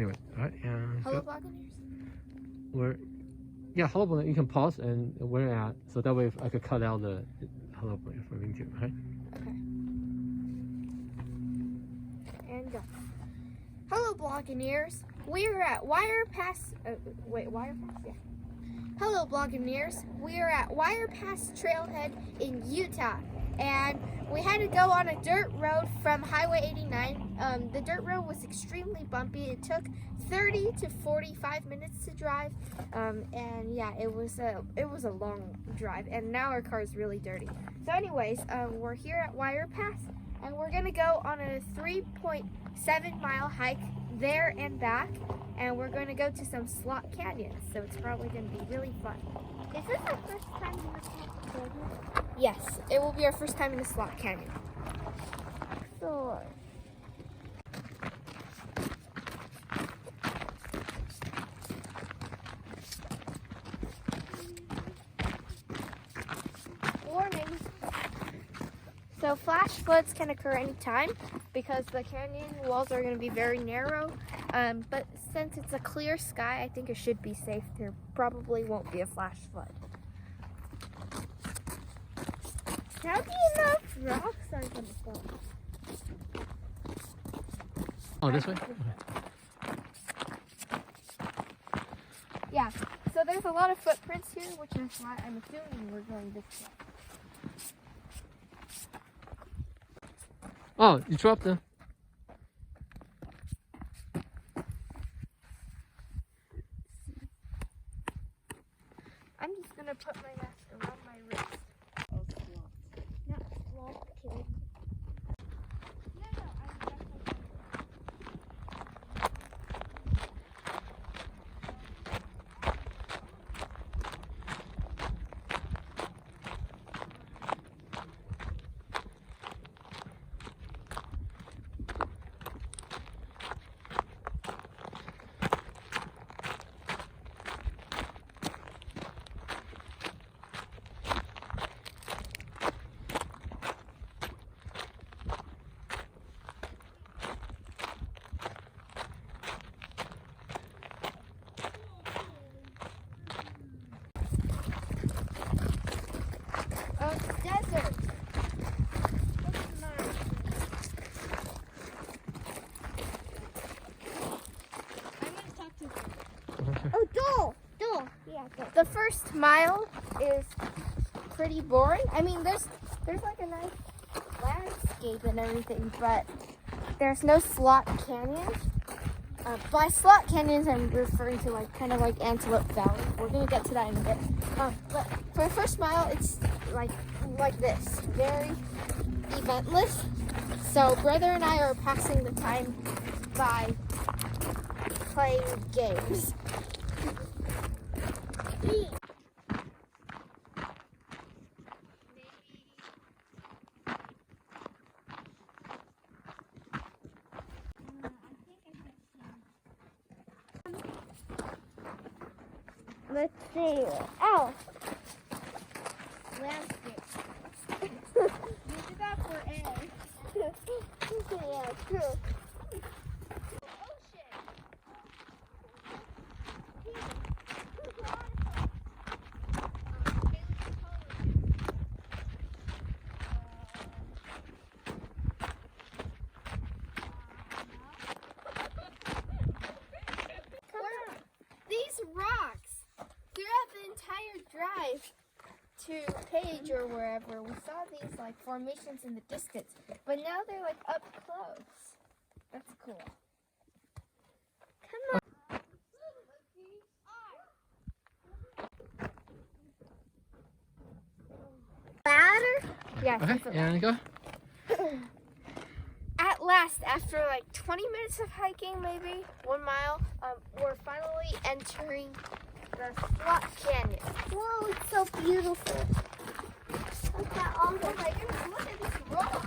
Anyway, all right, and Hello, Buccaneers. Yeah, hello, Buccaneers. You can pause and where you're at, so that way I could cut out the hello for me too, right? Okay. And go. Hello, Buccaneers. We're at Wirepass. Wirepass? Yeah. Hello, Buccaneers. We are at Wirepass Trailhead in Utah, and we had to go on a dirt road from Highway 89. The dirt road was extremely bumpy. It took 30 to 45 minutes to drive, and yeah, it was a long drive. And now our car is really dirty. So, anyways, we're here at Wirepass, and we're gonna go on a 3.7-mile hike there and back, and we're going to go to some slot canyons, so it's probably going to be really fun. Is this our first time in the slot canyon? Yes, it will be our first time in the slot canyon. Excellent. Warning. So flash floods can occur anytime because the canyon walls are going to be very narrow. But since it's a clear sky, I think it should be safe. There probably won't be a flash flood. How do you know if rocks are going to fall? Oh, this way? Yeah, so there's a lot of footprints here, which is why I'm assuming we're going this way. Oh, you dropped them. I'm just gonna put my mask around my wrist. Oh, sloth. Not sloth, kid. No, I'm definitely. Desert. What's mine? I'm gonna talk to you. Oh, Dole! Yeah, Dole. The first mile is pretty boring. I mean, there's like a nice landscape and everything, but there's no slot canyons. By slot canyons, I'm referring to kind of like Antelope Valley. We're gonna get to that in a bit. But for the first mile, it's like this, very eventless. So brother and I are passing the time by playing games. Let's see. Oh! Landscape. You did that for A. Yeah, true. Ocean. These rocks, throughout the entire drive to Page or wherever, we saw these formations in the distance, but now they're up close. That's cool. Come on. Ladder? Yeah. Okay, and go. At last, after 20 minutes of hiking, maybe 1 mile, we're finally entering the slot canyon. Whoa, it's so beautiful. Look at all the, look at this rock.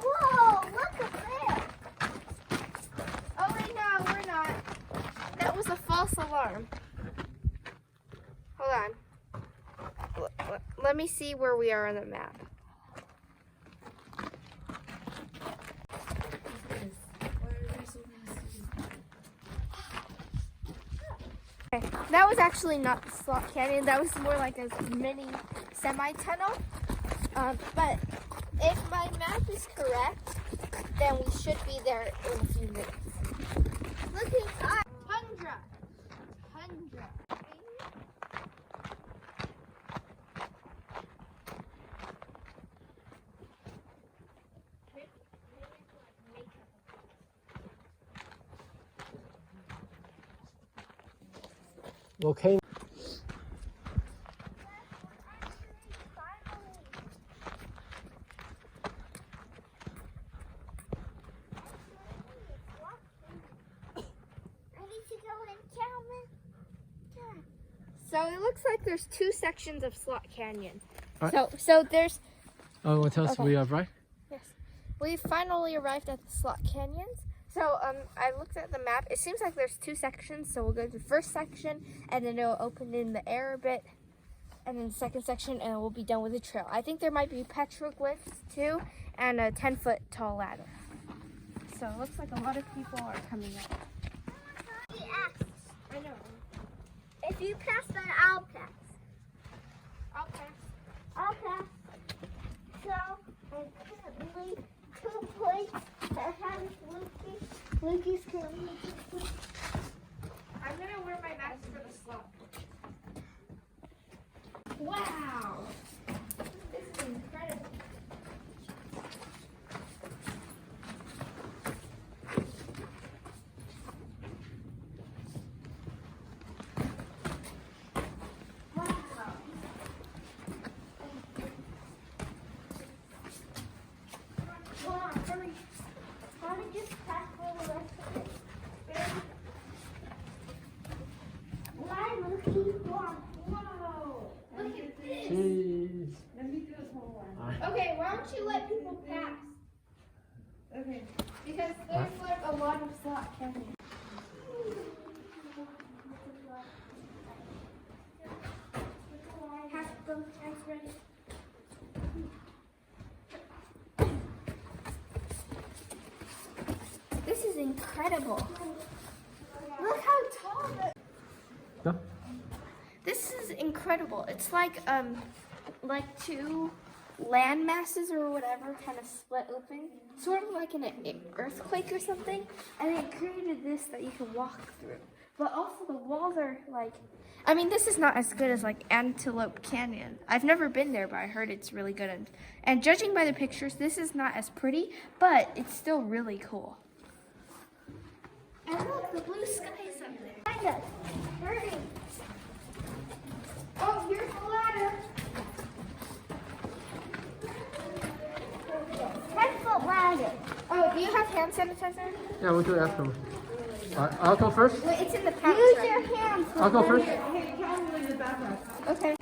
Whoa, look at that. Oh wait, no, we're not. That was a false alarm. Hold on. Let Let me see where we are on the map. Okay, that was actually not the slot canyon. That was more like a mini semi-tunnel. But if my map is correct, then we should be there in a few minutes. Look inside. Tundra. Okay. So it looks like there's two sections of Slot Canyon. Right. So there's. Oh, what else Okay. we have, right? Yes, we finally arrived at the Slot Canyons. So I looked at the map. It seems like there's two sections. So we'll go to the first section, and then it'll open in the air a bit, and then the second section, and we'll be done with the trail. I think there might be petroglyphs too, and a 10-foot tall ladder. So it looks like a lot of people are coming up. I know. If you pass, then I'll pass. I'll pass. So, apparently, 2 points that has Lucas coming. I'm gonna wear my mask for the slot. Wow. This is incredible. Jeez. Okay, why don't you let people pass? Okay. Because there's like a lot of slot canyon. This is incredible. Look how tall it is. No? This is incredible. It's like two land masses or whatever kind of split open, sort of like an earthquake or something, and it created this that you can walk through. But also the walls are like, I mean, this is not as good as like Antelope Canyon. I've never been there, but I heard it's really good. And judging by the pictures, this is not as pretty, but it's still really cool. And look, the blue sky is up there. Find us. Hurry. Oh, here's the ladder. 10-foot ladder. Oh, do you have hand sanitizer? Yeah, we'll do it afterwards. I'll go first. Wait, it's in the pouch. Use right? your hands. I'll go first. Okay.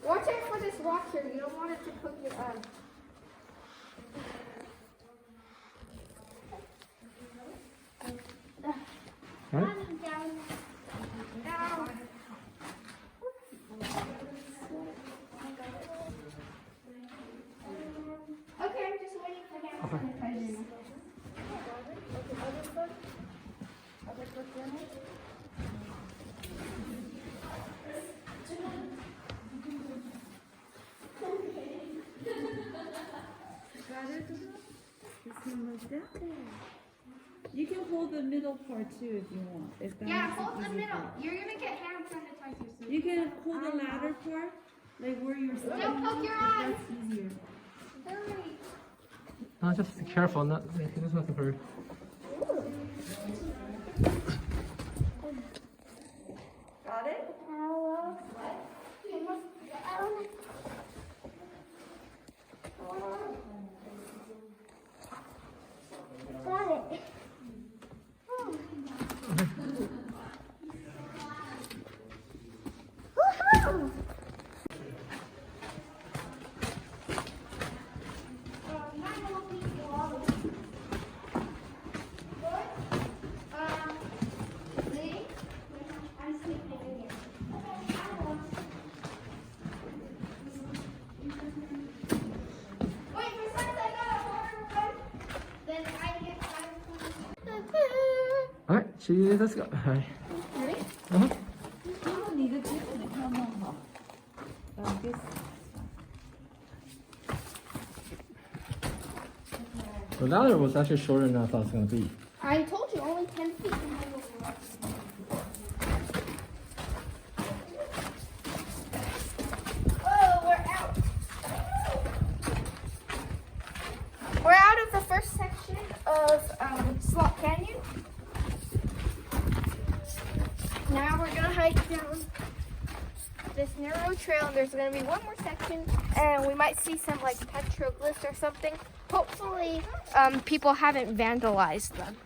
Watch out for this rock here. You don't want it to put your Right? Okay, I'm just waiting for him. Okay. You can hold the middle part too if you want. If that Yeah, makes it hold the easier. middle. You're gonna get hand sanitizer soon. You can hold the ladder part, like where you're sitting. Don't poke your if eyes. That's easier. Hurry. No, just be careful. Not, there's nothing for you. Got it? Got it. Woohoo! 去这个，哎， Ready? 嗯，你的基本要弄好。this The ladder was actually shorter than I thought it was gonna be. I told you only 10 feet. Oh, we're out. We're out of the first section of Slot Canyon. Now we're gonna hike down this narrow trail, and there's gonna be one more section, and we might see some like petroglyphs or something. Hopefully, people haven't vandalized them.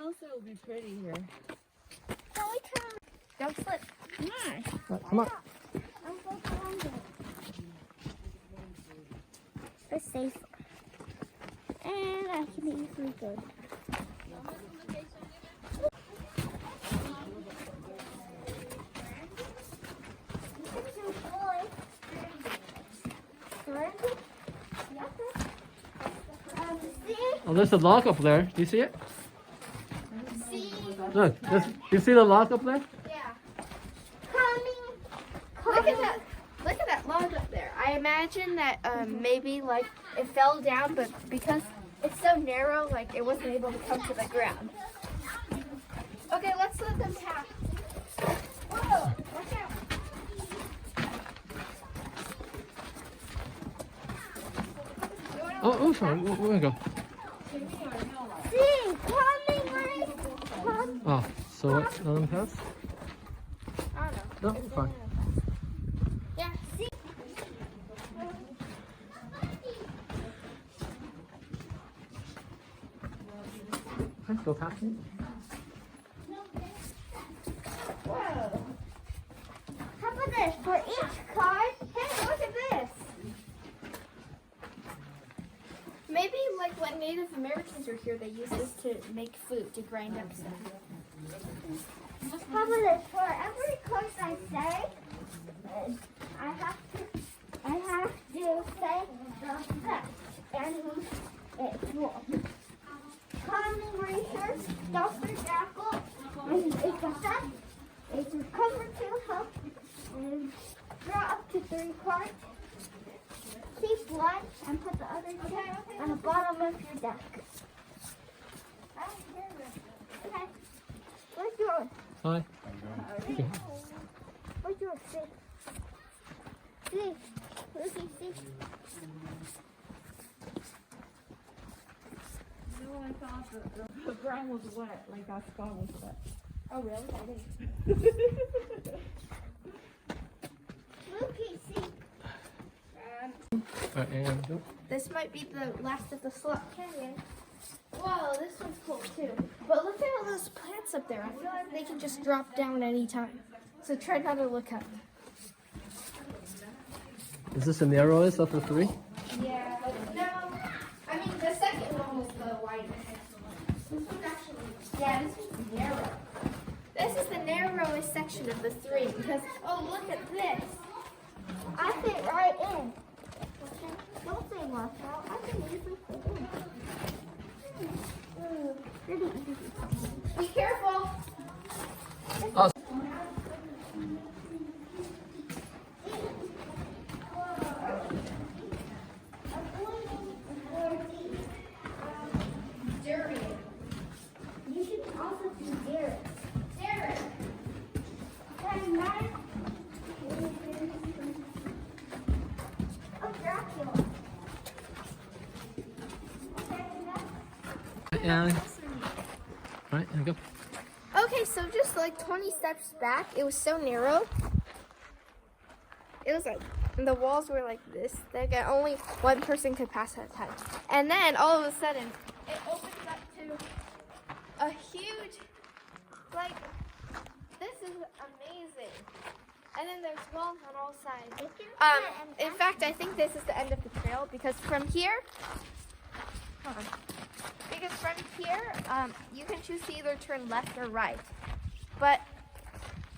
sunset will be pretty here. Don't slip. Nice. Come on. I'm so hungry. It's safe. And actually, it's really good. Oh, there's a lock up there. Do you see it? See? Look, you see the lock up there? Yeah. Coming. Look at that log up there. I imagine that maybe like it fell down, but because it's so narrow, like it wasn't able to come to the ground. Okay, let's let them pass. Whoa! Watch out! Oh, sorry. Where we go? See, coming right. Come. Oh, so what? Let them pass? I don't know. No, fine. Yeah. See? Okay, go past me. Whoa. How about this? For each card, hey, look at this. Maybe like when Native Americans were here, they used this to make food, to grind up stuff. How about this? For every card I say, I have to say the set and who it's for. Coming research, Dr. Jackal, and it's a set. It's a cover to help and draw up to 3 cards. Keep one and put the other 2 on the bottom of your deck. Okay. Where's yours? Hi. Okay. Where's yours? See? See? Looky, see? No, I thought the ground was wet, like our spot was wet. Oh really? I didn't. Looky, see? And go. This might be the last of the Slot Canyon. Whoa, this one's cool too. But look at all those plants up there. I feel like they can just drop down anytime. So try not to look up. Is this the narrowest of the 3? Yeah, no. I mean, the second one was the widest. This one's actually, yeah, this one's narrow. This is the narrowest section of the 3 because, oh, look at this. I fit right in. Don't say watch out. I can easily fit in. Pretty easy. Be careful. Oh. Dirty. You should also do Derek. Derek. And mine. Oh, Dracula. Okay, next. And right, and go. Okay, so just like 20 steps back, it was so narrow. It was like, the walls were like this. Like only one person could pass at a time. And then all of a sudden, it opens up to a huge, like, this is amazing. And then there's walls on all sides. In fact, I think this is the end of the trail because from here, hold on. Because from here, you can choose to either turn left or right. But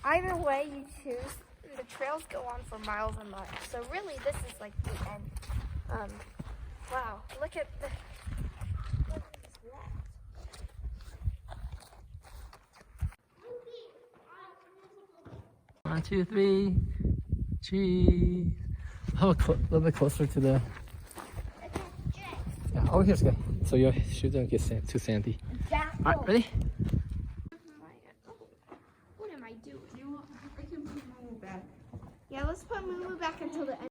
either way you choose, the trails go on for miles and miles. So really, this is like the end. Wow, look at the 1, 2, 3. Cheese. How a little bit closer to the. Yeah, over here's good. So your shoes don't get too sandy. All right, ready? What am I doing? I can put Momo back. Yeah, let's put Moo back until the end.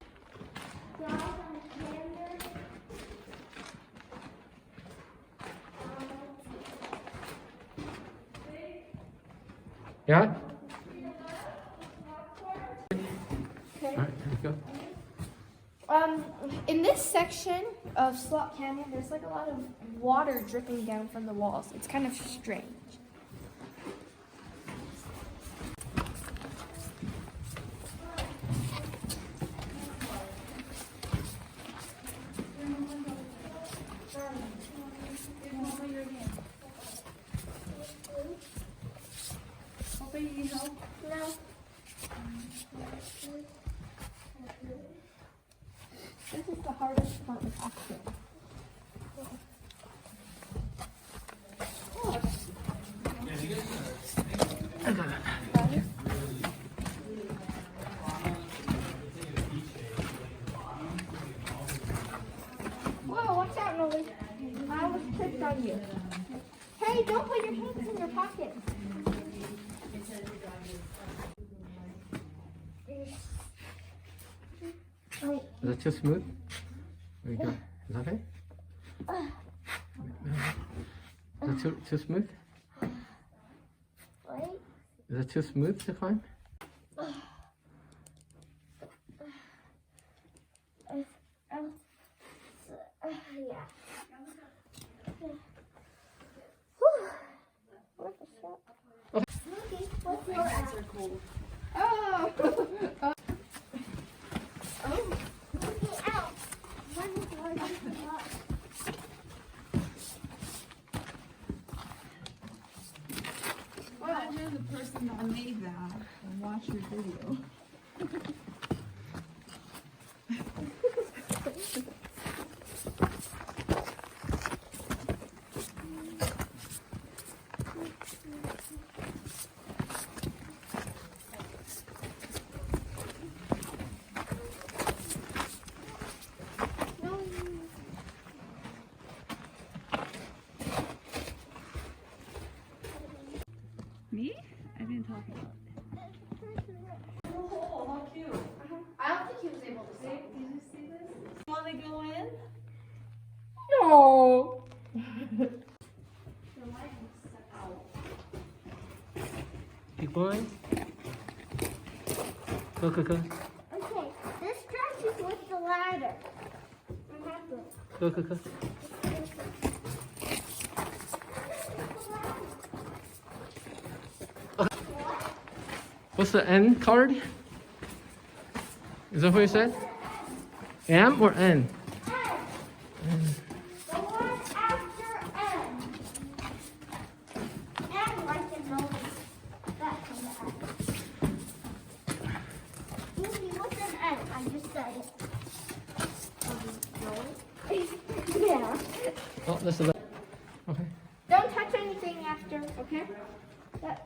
Yeah? All right, here we go. In this section of Slot Canyon, there's like a lot of water dripping down from the walls. It's kind of strange. No. This is the hardest part of action. Whoa, watch out, Noli. I almost tripped on you. Hey, don't put your hands in your pockets. Is that too smooth? There you go. Is that okay? Is that too smooth? Wait. Is that too smooth to climb? Yeah. Okay, what's your answer? Oh! Well, you're the person that made that and watch your video. Me? I didn't talk about it. Oh, how cute. I don't think he was able to see. Did you see this? Want to go in? No. Keep going. Go, go, go. Okay, this track is with the ladder. Go, go, go. What's the N card? Is that what you said? M or N? The one after N. N like in Noli. That from the N. Maybe what's an N? I just said it. Yeah. Oh, this is the. Okay. Don't touch anything after, okay? That,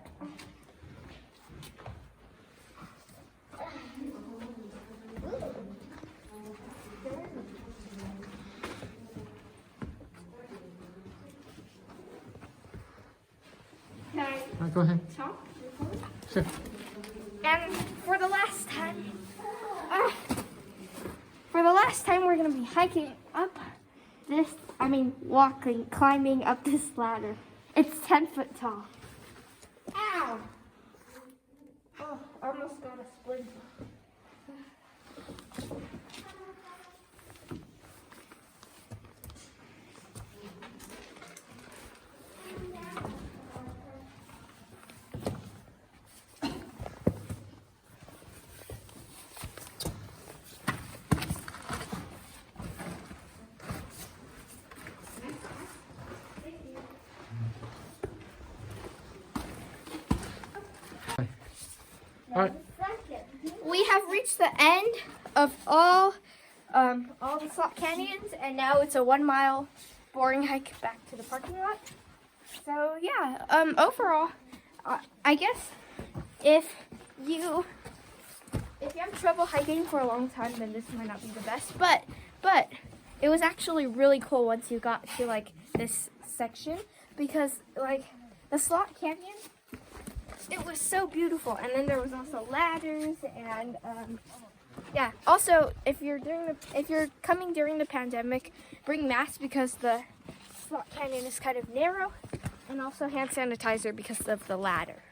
Can I All right, go ahead. talk? Sure. And for the last time, we're gonna be hiking up this. Climbing up this ladder. It's 10 foot tall. Ow! Oh, almost got a splint. All right. We have reached the end of all the slot canyons, and now it's a 1 mile boring hike back to the parking lot. So yeah, overall, I guess if if you have trouble hiking for a long time, then this might not be the best. But it was actually really cool once you got to like this section, because like the Slot Canyon, it was so beautiful. And then there was also ladders and yeah. Also, if you're coming during the pandemic, bring masks because the Slot Canyon is kind of narrow, and also hand sanitizer because of the ladder.